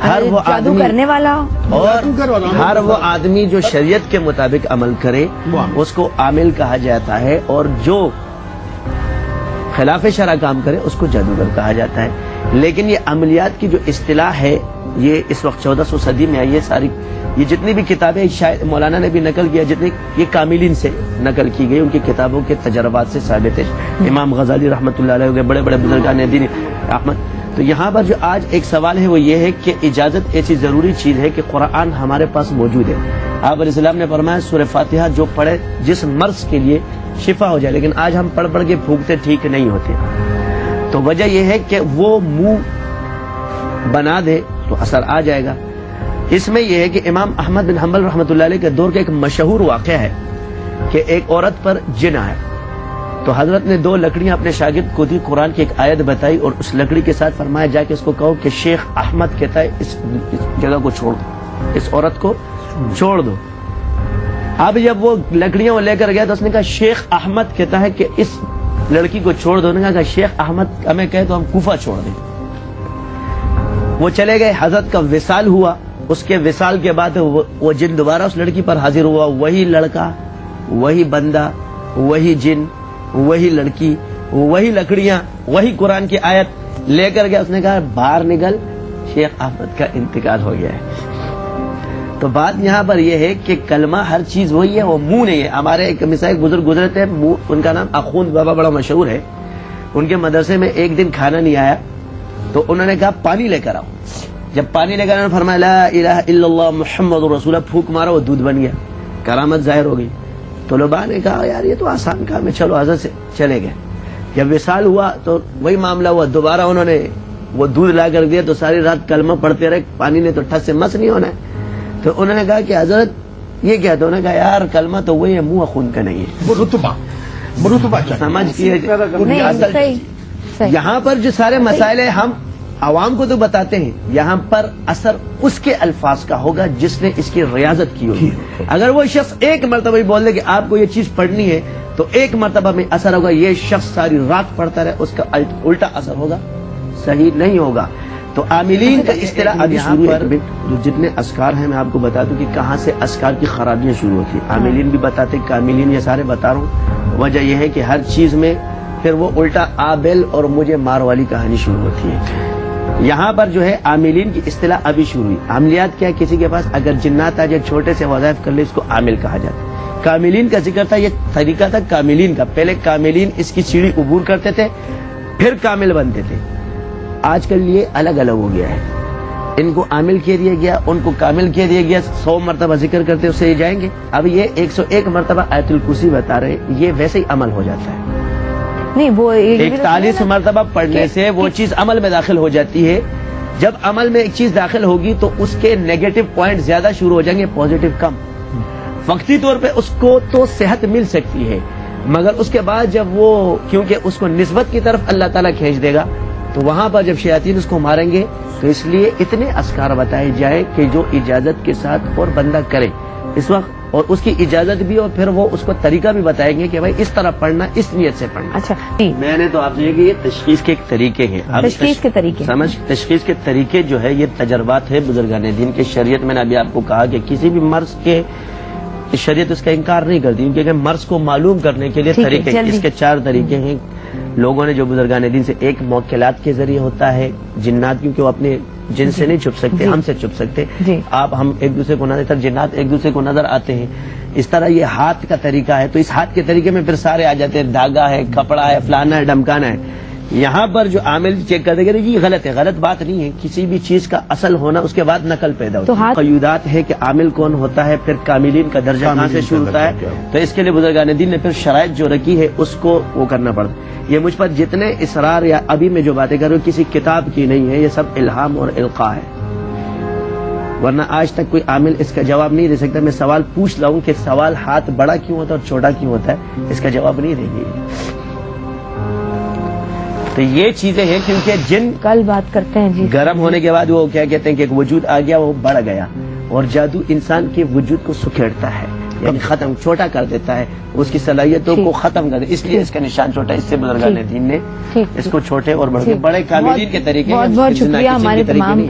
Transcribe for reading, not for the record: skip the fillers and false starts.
ہر وہ جادو آدمی کرنے والا اور ہر وہ آدمی جو شریعت کے مطابق عمل کرے اس کو عامل کہا جاتا ہے، اور جو خلاف شرع کام کرے اس کو جادوگر کہا جاتا ہے۔ لیکن یہ عملیات کی جو اصطلاح ہے یہ اس وقت 1400 صدی میں آئی ہے۔ ساری یہ جتنی بھی کتابیں شاید مولانا نے بھی نقل کیا، جتنی یہ کاملین سے نقل کی گئی، ان کی کتابوں کے تجربات سے ثابت ہے۔ امام غزالی رحمۃ اللہ علیہ، بڑے بڑے بزرگان دین احمد۔ تو یہاں پر جو آج ایک سوال ہے وہ یہ ہے کہ اجازت ایسی ضروری چیز ہے کہ قرآن ہمارے پاس موجود ہے۔ آپ علیہ السلام نے فرمایا سورہ فاتحہ جو پڑھے جس مرض کے لیے شفا ہو جائے، لیکن آج ہم پڑھ کے پھونکتے ٹھیک نہیں ہوتے۔ تو وجہ یہ ہے کہ وہ منہ بنا دے تو اثر آ جائے گا۔ اس میں یہ ہے کہ امام احمد بن حنبل رحمۃ اللہ علیہ کے دور کا ایک مشہور واقعہ ہے کہ ایک عورت پر جن آیا، تو حضرت نے 2 لکڑیاں اپنے شاگرد کو دی، قرآن کی ایک آیت بتائی اور اس لکڑی کے ساتھ فرمایا جا کے اس کو کہو کہ شیخ احمد کہتا ہے اس جگہ کو چھوڑ دو، اس عورت کو چھوڑ دو۔ اب جب وہ لکڑیاں لے کر گیا تو اس نے کہا شیخ احمد کہتا ہے کہ اس لڑکی کو چھوڑ دو۔ نے کہا شیخ احمد ہمیں کہے تو ہم کوفہ چھوڑ دیں۔ وہ چلے گئے، حضرت کا وصال ہوا، اس کے وصال کے بعد وہ جن دوبارہ اس لڑکی پر حاضر ہوا، وہی لڑکا، وہی بندہ، وہی جن، وہی لڑکی، وہی لکڑیاں، وہی قرآن کی آیت لے کر گیا۔ اس نے کہا باہر نکل، شیخ احمد کا انتقال ہو گیا ہے۔ تو بات یہاں پر یہ ہے کہ کلمہ ہر چیز وہی ہے، وہ منہ نہیں ہے۔ ہمارے ایک مثال بزرگ گزرے تھے، ان کا نام اخوند بابا بڑا مشہور ہے۔ ان کے مدرسے میں ایک دن کھانا نہیں آیا تو انہوں نے کہا پانی لے کر آؤ۔ جب پانی لے کر انہوں نے فرمایا لا الہ الا اللہ محمد رسول اللہ، پھونک مارا، وہ دودھ بن گیا، کرامت ظاہر ہو گئی۔ طلباء نے کہا یار یہ تو آسان کام ہے، چلو حضرت سے چلے گئے۔ جب وصال ہوا تو وہی معاملہ ہوا، دوبارہ انہوں نے وہ دودھ لا کر دیا، تو ساری رات کلمہ پڑھتے رہے، پانی نے تو ٹھس سے مس نہیں ہونا ہے۔ تو انہوں نے کہا کہ حضرت یہ کیا؟ تو انہوں نے کہا یار کلمہ تو وہی ہے، منہ خون کا نہیں ہے۔ سمجھ کیے یہاں پر جو سارے مسائل ہیں ہم عوام کو تو بتاتے ہیں، یہاں پر اثر اس کے الفاظ کا ہوگا جس نے اس کی ریاضت کی ہوگی۔ اگر وہ شخص ایک مرتبہ بول دے کہ آپ کو یہ چیز پڑھنی ہے تو ایک مرتبہ میں اثر ہوگا، یہ شخص ساری رات پڑھتا رہے اس کا الٹا اثر ہوگا، صحیح نہیں ہوگا۔ تو عاملین کا اصطلاح ابھی شروع ہے۔ جو جتنے اذکار ہیں میں آپ کو بتا دوں کہ کہاں سے اذکار کی خرابیاں شروع ہوتی ہیں۔ عاملین بھی بتاتے، کاملین یہ سارے بتا رہا ہوں۔ وجہ یہ ہے کہ ہر چیز میں پھر وہ الٹا آبل اور مجھے مار والی کہانی شروع ہوتی ہے۔ یہاں پر جو ہے عاملین کی اصطلاح ابھی شروع ہوئی۔ عملیات کیا ہے؟ کسی کے پاس اگر جنات آ جائے چھوٹے سے وظائف کر لے اس کو عامل کہا جاتا ہے۔ کاملین کا ذکر تھا، یہ طریقہ تھا کاملین کا۔ پہلے کاملین اس کی سیڑھی عبور کرتے تھے پھر کامل بنتے تھے۔ آج کل یہ الگ الگ ہو گیا ہے، ان کو عامل کہہ دیا گیا، ان کو کامل کہہ دیا گیا۔ 100 مرتبہ ذکر کرتے اس سے یہ جائیں گے، اب یہ 101 مرتبہ آیت الکرسی بتا رہے ہیں، یہ ویسے ہی عمل ہو جاتا ہے۔ نہیں، وہ 41 مرتبہ پڑھنے سے وہ چیز عمل میں داخل ہو جاتی ہے۔ جب عمل میں ایک چیز داخل ہوگی تو اس کے نیگیٹو پوائنٹ زیادہ شروع ہو جائیں گے، پازیٹو کم۔ وقتی طور پہ اس کو تو صحت مل سکتی ہے، مگر اس کے بعد جب وہ کیونکہ اس کو نسبت کی طرف اللہ تعالیٰ کھینچ دے گا تو وہاں پر جب شیاطین اس کو ماریں گے تو اس لیے اتنے اذکار بتائے جائے کہ جو اجازت کے ساتھ اور بندہ کرے اس وقت، اور اس کی اجازت بھی، اور پھر وہ اس کو طریقہ بھی بتائیں گے کہ بھائی اس طرح پڑھنا، اس نیت سے پڑھنا۔ اچھا، میں نے تو آپ سے یہ کہ یہ تشخیص کے ایک طریقے ہیں۔ تشخیص کے طریقے تشخیص کے طریقے جو ہے یہ تجربات ہے بزرگان دین کے۔ شریعت میں نے ابھی آپ کو کہا کہ کسی بھی مرض کے شریعت اس کا انکار نہیں کرتی، کیونکہ مرض کو معلوم کرنے کے لیے طریقے، اس کے 4 طریقے ہیں۔ لوگوں نے جو بزرگان دین سے، ایک موکلات کے ذریعے ہوتا ہے، جنات کیونکہ وہ اپنے جن سے نہیں چھپ سکتے، ہم سے چھپ سکتے، آپ ہم ایک دوسرے کو نظر تک، جنات ایک دوسرے کو نظر آتے ہیں۔ اس طرح یہ ہاتھ کا طریقہ ہے، تو اس ہاتھ کے طریقے میں پھر سارے آ جاتے ہیں، دھاگا ہے، کپڑا ہے، فلانا ہے، ڈمکانا ہے۔ یہاں پر جو عامل چیک کرتے کہ یہ غلط ہے، غلط بات نہیں ہے، کسی بھی چیز کا اصل ہونا اس کے بعد نقل پیدا ہوتی ہے۔ قیودات ہے کہ عامل کون ہوتا ہے، پھر کاملین کا درجہ کہاں سے شروع ہوتا ہے، تو اس کے لیے بزرگان دین نے پھر شرائط جو رکھی ہے اس کو وہ کرنا پڑتا ہے۔ یہ مجھ پر جتنے اصرار یا ابھی میں جو باتیں کر رہا ہوں کسی کتاب کی نہیں ہے، یہ سب الہام اور القاء ہے، ورنہ آج تک کوئی عامل اس کا جواب نہیں دے سکتا۔ میں سوال پوچھ لاؤں کہ سوال ہاتھ بڑا کیوں ہوتا ہے اور چھوٹا کیوں ہوتا ہے، اس کا جواب نہیں دیں گے۔ تو یہ چیزیں ہیں کیونکہ جن کل بات کرتے ہیں جی گرم ہونے کے بعد وہ کیا کہتے ہیں کہ ایک وجود آ گیا، وہ بڑھ گیا، اور جادو انسان کے وجود کو سکھیڑتا ہے، یعنی ختم، چھوٹا کر دیتا ہے، اس کی صلاحیتوں کو ختم کر دیتا ہے، اس لیے اس کا نشان چھوٹا ہے۔ اس سے بزرگان دین نے اس کو چھوٹے اور بڑے کاملین کے طریقے، بہت بہت شکریہ ہمارے تمام